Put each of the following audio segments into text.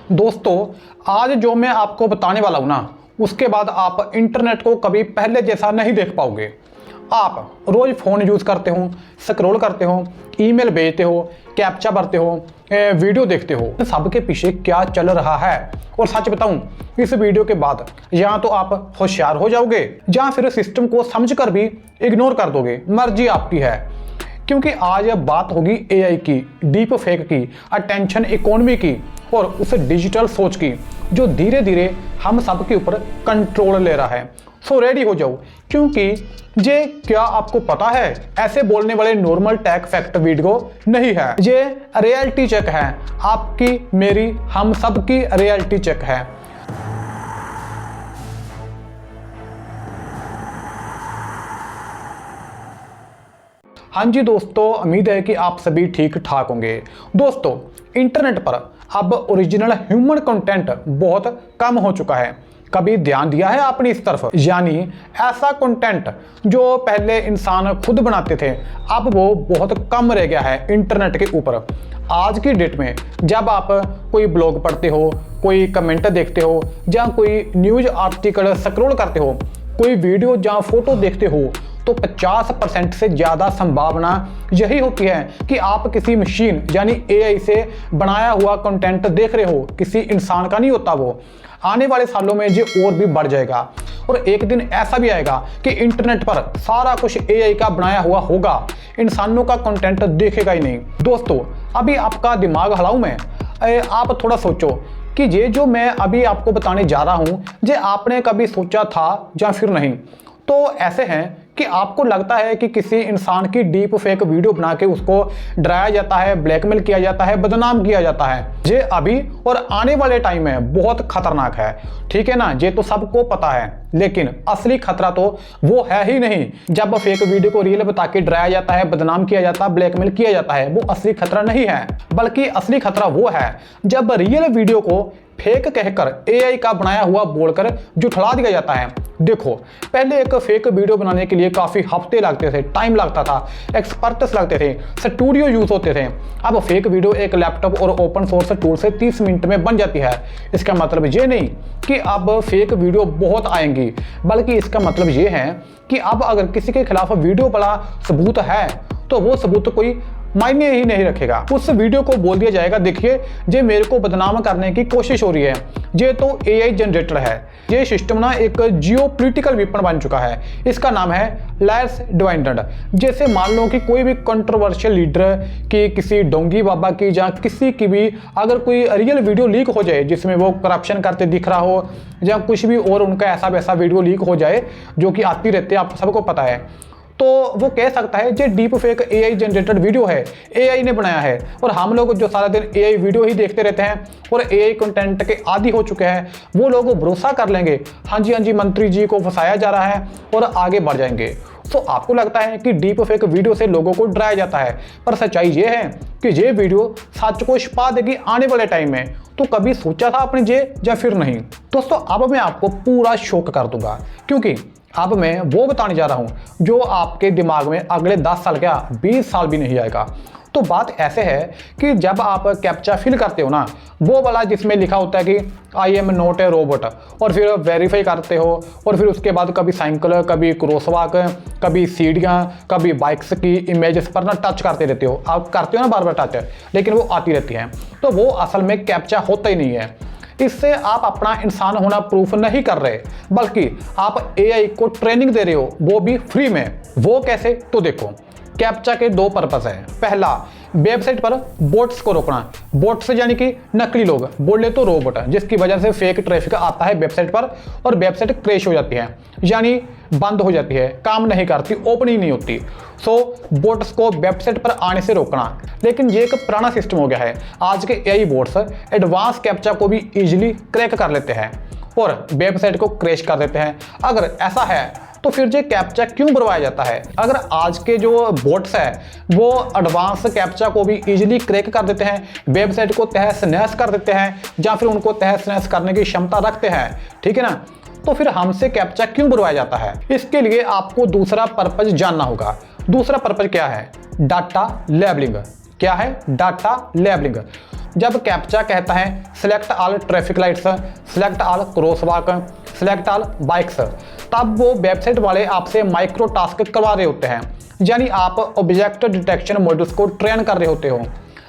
दोस्तों, आज जो मैं आपको बताने वाला हूं ना, उसके बाद आप इंटरनेट को कभी पहले जैसा नहीं देख पाओगे। आप रोज फोन यूज करते हो, स्क्रॉल करते हो, ईमेल भेजते हो, कैप्चा भरते हो, वीडियो देखते हो, सबके पीछे क्या चल रहा है। और सच बताऊं, इस वीडियो के बाद या तो आप होशियार हो जाओगे या फिर सिस्टम को समझकर भी इग्नोर कर दोगे, मर्जी आपकी है। क्योंकि आज बात होगी एआई की, डीप फेक की, अटेंशन इकोनॉमी की और उस डिजिटल सोच की जो धीरे धीरे हम सब के ऊपर कंट्रोल ले रहा है। सो रेडी हो जाओ, क्योंकि ये क्या आपको पता है, ऐसे बोलने वाले नॉर्मल टेक फैक्ट वीडियो नहीं है, ये रियलिटी चेक है। आपकी, मेरी, हम सब की रियलिटी चेक है। हाँ जी दोस्तों, उम्मीद है कि आप सभी ठीक ठाक होंगे। दोस्तों, इंटरनेट पर अब ओरिजिनल ह्यूमन कंटेंट बहुत कम हो चुका है। कभी ध्यान दिया है आपने इस तरफ? यानी ऐसा कंटेंट जो पहले इंसान खुद बनाते थे, अब वो बहुत कम रह गया है इंटरनेट के ऊपर। आज की डेट में जब आप कोई ब्लॉग पढ़ते हो, कोई कमेंट देखते हो या कोई न्यूज आर्टिकल स्क्रॉल करते हो, कोई वीडियो या फोटो देखते हो, तो 50% से ज़्यादा संभावना यही होती है कि आप किसी मशीन यानी एआई से बनाया हुआ कंटेंट देख रहे हो, किसी इंसान का नहीं होता वो। आने वाले सालों में ये और भी बढ़ जाएगा और एक दिन ऐसा भी आएगा कि इंटरनेट पर सारा कुछ एआई का बनाया हुआ होगा, इंसानों का कंटेंट देखेगा ही नहीं। दोस्तों, अभी आपका दिमाग हलाऊं मैं, आप थोड़ा सोचो कि ये जो मैं अभी आपको बताने जा रहा हूं, ये आपने कभी सोचा था या फिर नहीं। तो ऐसे हैं कि आपको लगता है कि किसी इंसान की डीप फेक वीडियो बना के उसको डराया जाता है, ब्लैकमेल किया जाता है, बदनाम किया जाता है। ये अभी और आने वाले टाइम में बहुत खतरनाक है, ठीक है ना? ये तो सबको पता है, लेकिन असली खतरा तो वो है ही नहीं। जब फेक वीडियो को रियल बता के डराया जाता है, बदनाम किया जाता है, ब्लैकमेल किया जाता है, वो असली खतरा नहीं है, बल्कि असली खतरा वो है जब रियल वीडियो को फेक कहकर एआई का बनाया हुआ बोलकर जुठला दिया जाता है। देखो, पहले एक फेक वीडियो बनाने के लिए काफी हफ्ते लगते थे, टाइम लगता था, एक्सपर्ट्स लगते थे, स्टूडियो यूज होते थे। अब फेक वीडियो एक लैपटॉप और ओपन सोर्स टूल से 30 मिनट में बन जाती है। इसका मतलब ये नहीं कि अब फेक वीडियो बहुत आएंगी, बल्कि इसका मतलब ये है कि अब अगर किसी के खिलाफ वीडियो बड़ा सबूत है तो वो सबूत कोई मायने ही नहीं रखेगा। उस वीडियो को बोल दिया जाएगा, देखिए ये मेरे को बदनाम करने की कोशिश हो रही है, ये तो एआई जनरेटर है। ये सिस्टम ना एक जियोपॉलिटिकल वेपन बन चुका है। इसका नाम है लायर्स डिवाइडेड। जैसे मान लो कि कोई भी कंट्रोवर्शियल लीडर की, किसी डोंगी बाबा की या किसी की भी अगर कोई रियल वीडियो लीक हो जाए जिसमें वो करप्शन करते दिख रहा हो या कुछ भी और उनका ऐसा वैसा वीडियो लीक हो जाए, जो कि आती रहती है, आप सबको पता है, तो वो कह सकता है ये deep fake AI generated video है, एआई ने बनाया है। और हम लोग जो सारा दिन एआई वीडियो ही देखते रहते हैं और एआई कंटेंट के आदी हो चुके हैं, वो लोग भरोसा कर लेंगे, हाँ जी मंत्री जी को फंसाया जा रहा है, और आगे बढ़ जाएंगे। तो आपको लगता है कि डीप फेक वीडियो से लोगों को डराया जाता है, पर सच्चाई ये है कि ये वीडियो सच को छिपा देगी आने वाले टाइम में। तो कभी सोचा था आपने ये या फिर नहीं? दोस्तों, अब मैं आपको पूरा शॉक कर दूंगा, क्योंकि अब मैं वो बताने जा रहा हूं जो आपके दिमाग में अगले 10 साल क्या 20 साल भी नहीं आएगा। तो बात ऐसे है कि जब आप कैप्चा फिल करते हो ना, वो वाला जिसमें लिखा होता है कि I am not a robot, और फिर वेरीफाई करते हो, और फिर उसके बाद कभी साइकिल, कभी क्रॉसवॉक, कभी सीढ़ियाँ, कभी बाइक्स की इमेजेस पर ना टच करते रहते हो। आप करते हो ना बार बार टच, लेकिन वो आती रहती हैं, तो वो असल में कैप्चा होता ही नहीं है। इससे आप अपना इंसान होना प्रूफ नहीं कर रहे, बल्कि आप एआई को ट्रेनिंग दे रहे हो, वो भी फ्री में। वो कैसे? तो देखो, कैप्चा के 2 पर्पस है। पहला, वेबसाइट पर बोट्स को रोकना। बोट्स यानी कि नकली लोग, बोले तो रोबोट, जिसकी वजह से फेक ट्रैफिक आता है वेबसाइट पर और वेबसाइट क्रैश हो जाती है, यानी बंद हो जाती है, काम नहीं करती, ओपन ही नहीं होती। सो बोट्स को वेबसाइट पर आने से रोकना। लेकिन ये एक पुराना सिस्टम हो गया है। आज के एआई बोट्स एडवांस कैप्चा को भी इजीली क्रैक कर लेते हैं और वेबसाइट को क्रैश कर देते हैं। अगर ऐसा है तो फिर ये कैप्चा क्यों बनवाया जाता है? अगर आज के जो बोट्स है वो एडवांस कैप्चा को भी इजीली क्रैक कर देते हैं, वेबसाइट को तहस नहस कर देते हैं, या फिर उनको तहस नहस करने की क्षमता रखते हैं, ठीक है ना, तो फिर हमसे कैप्चा क्यों बनवाया जाता है? इसके लिए आपको दूसरा पर्पज जानना होगा। दूसरा पर्पज क्या है? Data labelling. क्या है? Data labelling. जब कैप्चा कहता है select all traffic lights, select all crosswalk, select all bikes, तब वो वेबसाइट वाले आपसे माइक्रो टास्क करवा रहे होते हैं। यानी आप ऑब्जेक्ट डिटेक्शन मॉडल्स को ट्रेन कर रहे होते हो,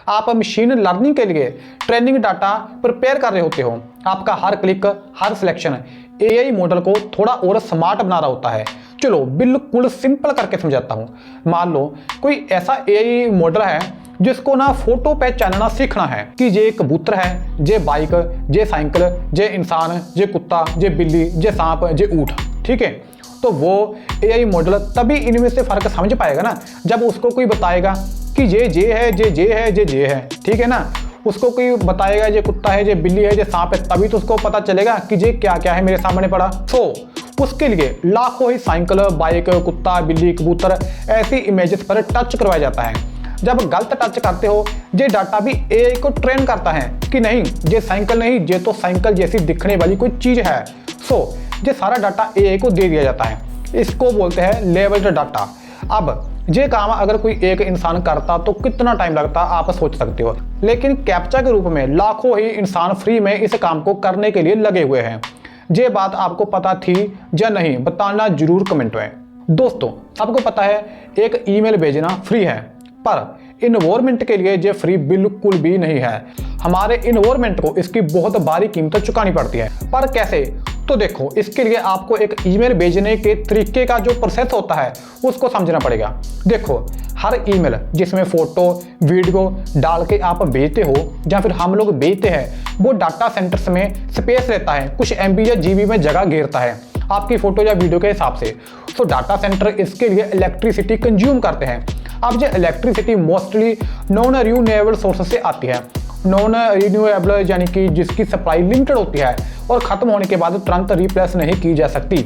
आप मशीन लर्निंग के लिए ट्रेनिंग डाटा प्रिपेयर कर रहे होते हो। आपका हर क्लिक, हर सिलेक्शन एआई मॉडल को थोड़ा और स्मार्ट बना रहा होता है। चलो बिल्कुल सिंपल करके समझाता हूँ। मान लो कोई ऐसा एआई मॉडल है जिसको ना फोटो पहचानना सीखना है कि ये कबूतर है, ये बाइक, ये साइकिल, ये इंसान, ये कुत्ता, ये बिल्ली, ये सांप, ये ऊँट, ठीक है। तो वो एआई मॉडल तभी इनमें से फर्क समझ पाएगा ना जब उसको कोई बताएगा कि ये है, ये है, ठीक है ना। उसको कोई बताएगा ये कुत्ता है, ये बिल्ली है, ये सांप है, तभी तो उसको पता चलेगा कि ये क्या क्या है मेरे सामने पड़ा। उसके लिए लाखों ही साइकिल, बाइक, कुत्ता, बिल्ली, कबूतर ऐसी इमेजेस पर टच करवाया जाता है। जब गलत टच करते हो ये डाटा भी एआई को ट्रेन करता है कि नहीं ये साइकिल नहीं, ये तो साइकिल जैसी दिखने वाली कोई चीज है। ये सारा डाटा एआई को दे दिया जाता है। इसको बोलते हैं लेवल्ड डाटा। अब ये काम अगर कोई एक इंसान करता तो कितना टाइम लगता आप सोच सकते हो, लेकिन कैप्चा के रूप में लाखों ही इंसान फ्री में इस काम को करने के लिए लगे हुए हैं। ये बात आपको पता थी या नहीं, बताना जरूर कमेंट में। दोस्तों सबको पता है एक ईमेल भेजना फ्री है, पर इन्वायरमेंट के लिए ये फ्री बिल्कुल भी नहीं है। हमारे इन्वायरमेंट को इसकी बहुत भारी कीमत चुकानी पड़ती है। पर कैसे? तो देखो, इसके लिए आपको एक ईमेल भेजने के तरीके का जो प्रोसेस होता है उसको समझना पड़ेगा। देखो, हर ईमेल जिसमें फोटो वीडियो डाल के आप भेजते हो या फिर हम लोग भेजते हैं, वो डाटा सेंटर्स में स्पेस रहता है, कुछ MB या GB में जगह घेरता है आपकी फोटो या वीडियो के हिसाब से। तो डाटा सेंटर इसके लिए इलेक्ट्रिसिटी कंज्यूम करते हैं। अब ये electricity mostly non renewable source से आती है। नॉन रिन्यूएबल यानी कि जिसकी सप्लाई लिमिटेड होती है और खत्म होने के बाद तुरंत रिप्लेस नहीं की जा सकती।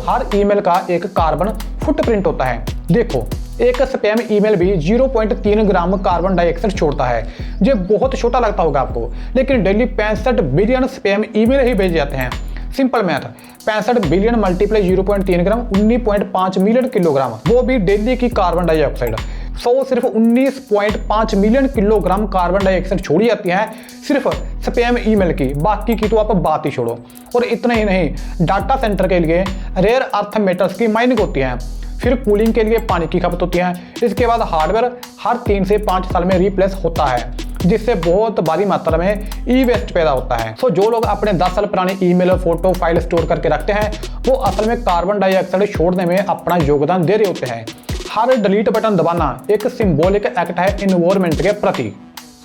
हर ईमेल का एक कार्बन फुटप्रिंट होता है। देखो, एक स्पैम ईमेल भी 0.3 ग्राम कार्बन डाइऑक्साइड छोड़ता है। ये बहुत छोटा लगता होगा आपको, लेकिन डेली 65 बिलियन स्पैम ईमेल ही भेजे जाते हैं। सिंपल मैथ, 65 बिलियन मल्टीप्लाई 0.3 ग्राम 19.5 मिलियन किलोग्राम, वो भी डेली की कार्बन डाइऑक्साइड। सिर्फ 19.5 मिलियन किलोग्राम कार्बन डाइऑक्साइड छोड़ी जाती है सिर्फ स्पैम ईमेल की, बाकी की तो आप बात ही छोड़ो। और इतना ही नहीं, डाटा सेंटर के लिए रेयर अर्थ मेटल्स की माइनिंग होती है, फिर कूलिंग के लिए पानी की खपत होती है। इसके बाद हार्डवेयर हर 3 से 5 साल में रिप्लेस होता है, जिससे बहुत भारी मात्रा में ई वेस्ट पैदा होता है। जो लोग अपने 10 साल पुराने ईमेल फोटो फाइल स्टोर करके रखते हैं, वो असल में कार्बन डाइऑक्साइड छोड़ने में अपना योगदान दे रहे होते हैं। हर डिलीट बटन दबाना एक सिंबॉलिक एक्ट है एनवायरनमेंट के प्रति।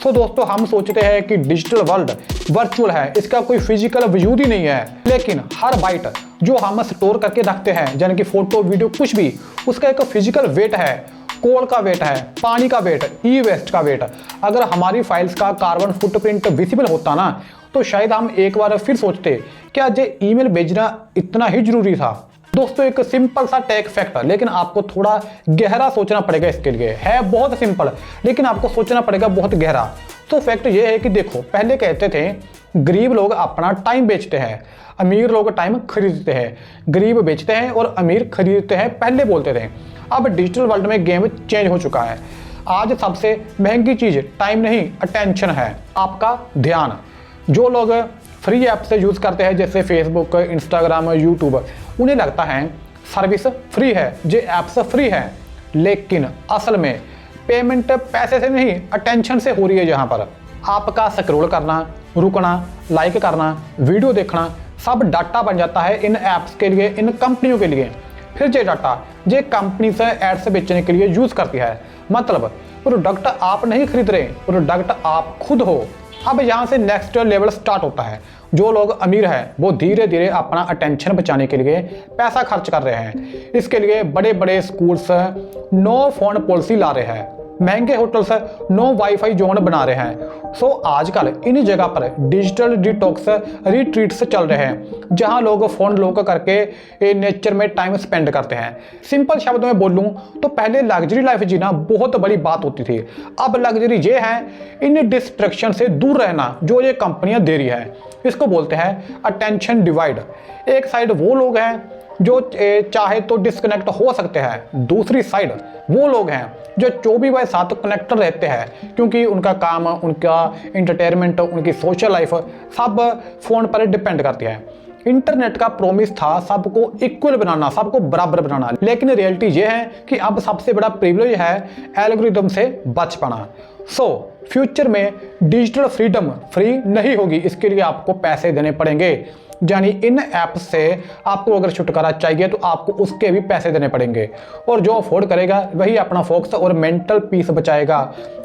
दोस्तों, हम सोचते हैं कि डिजिटल वर्ल्ड वर्चुअल है, इसका कोई फिजिकल वजूद ही नहीं है, लेकिन हर बाइट जो हम स्टोर करके रखते हैं, यानी कि फोटो वीडियो कुछ भी, उसका एक फिजिकल वेट है, कोल का वेट है, पानी का वेट, ई वेस्ट का वेट। अगर हमारी फाइल्स का कार्बन फुटप्रिंट विजिबल होता ना, तो शायद हम एक बार फिर सोचते क्या ये ईमेल भेजना इतना ही जरूरी था। दोस्तों, एक सिंपल सा टेक फैक्ट है, लेकिन आपको थोड़ा गहरा सोचना पड़ेगा। इसके लिए है बहुत सिंपल, लेकिन आपको सोचना पड़ेगा बहुत गहरा। फैक्ट ये है कि देखो, पहले कहते थे गरीब लोग अपना टाइम बेचते हैं, अमीर लोग टाइम खरीदते हैं। गरीब बेचते हैं और अमीर खरीदते हैं, पहले बोलते थे। अब डिजिटल वर्ल्ड में गेम चेंज हो चुका है। आज सबसे महंगी चीज टाइम नहीं, अटेंशन है, आपका ध्यान। जो लोग फ्री ऐप से यूज करते हैं जैसे फेसबुक, इंस्टाग्राम, यूट्यूब, उन्हें लगता है सर्विस फ्री है, ये ऐप्स फ्री है, लेकिन असल में पेमेंट पैसे से नहीं, अटेंशन से हो रही है। जहां पर आपका स्क्रॉल करना, रुकना, लाइक करना, वीडियो देखना, सब डाटा बन जाता है इन ऐप्स के लिए, इन कंपनियों के लिए। फिर ये डाटा ये कंपनी से एड्स बेचने के लिए यूज करती है। मतलब प्रोडक्ट आप नहीं खरीद रहे, प्रोडक्ट आप खुद हो। अब यहाँ से नेक्स्ट लेवल स्टार्ट होता है। जो लोग अमीर हैं वो धीरे धीरे अपना अटेंशन बचाने के लिए पैसा खर्च कर रहे हैं। इसके लिए बड़े बड़े स्कूल्स नो फोन पॉलिसी ला रहे हैं, महंगे होटल्स नो वाईफाई जोन बना रहे हैं। आजकल इन जगह पर डिजिटल डिटॉक्स रिट्रीट्स चल रहे हैं, जहां लोग फोन लॉक करके नेचर में टाइम स्पेंड करते हैं। सिंपल शब्दों में बोलूं तो पहले लग्जरी लाइफ जीना बहुत बड़ी बात होती थी। अब लग्जरी ये है इन डिस्ट्रैक्शन से दूर रहना जो ये कंपनियां दे रही है। इसको बोलते हैं अटेंशन डिवाइड। एक साइड वो लोग हैं जो चाहे तो डिस्कनेक्ट हो सकते हैं। दूसरी साइड वो लोग हैं जो 24/7 कनेक्टेड रहते हैं, क्योंकि उनका काम, उनका इंटरटेनमेंट, उनकी सोशल लाइफ सब फ़ोन पर डिपेंड करती है। इंटरनेट का प्रॉमिस था सबको इक्वल बनाना, सबको बराबर बनाना, लेकिन रियलिटी ये है कि अब सबसे बड़ा प्रिविलेज है एल्गोरिदम से बच पाना। फ्यूचर में डिजिटल फ्रीडम फ्री नहीं होगी, इसके लिए आपको पैसे देने पड़ेंगे। यानी इन ऐप से आपको अगर छुटकारा चाहिए तो आपको उसके भी पैसे देने पड़ेंगे, और जो अफोर्ड करेगा वही अपना फोकस और मेंटल पीस बचाएगा,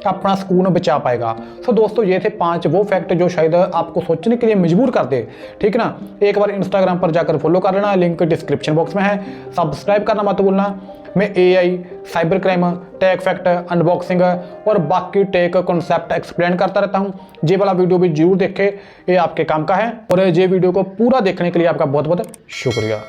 अपना सुकून बचा पाएगा। दोस्तों, ये थे 5 वो फैक्ट जो शायद आपको सोचने के लिए मजबूर कर दे। ठीक ना, एक बार इंस्टाग्राम पर जाकर फॉलो कर लेना, लिंक डिस्क्रिप्शन बॉक्स में है। सब्सक्राइब करना मत भूलना। मैं AI, cyber crime, tech fact, unboxing और बाकी टेक कॉन्सेप्ट एक्सप्लेन करता रहता हूँ। ये वाला वीडियो भी जरूर देखें, ये आपके काम का है। और ये वीडियो को पूरा देखने के लिए आपका बहुत बहुत शुक्रिया।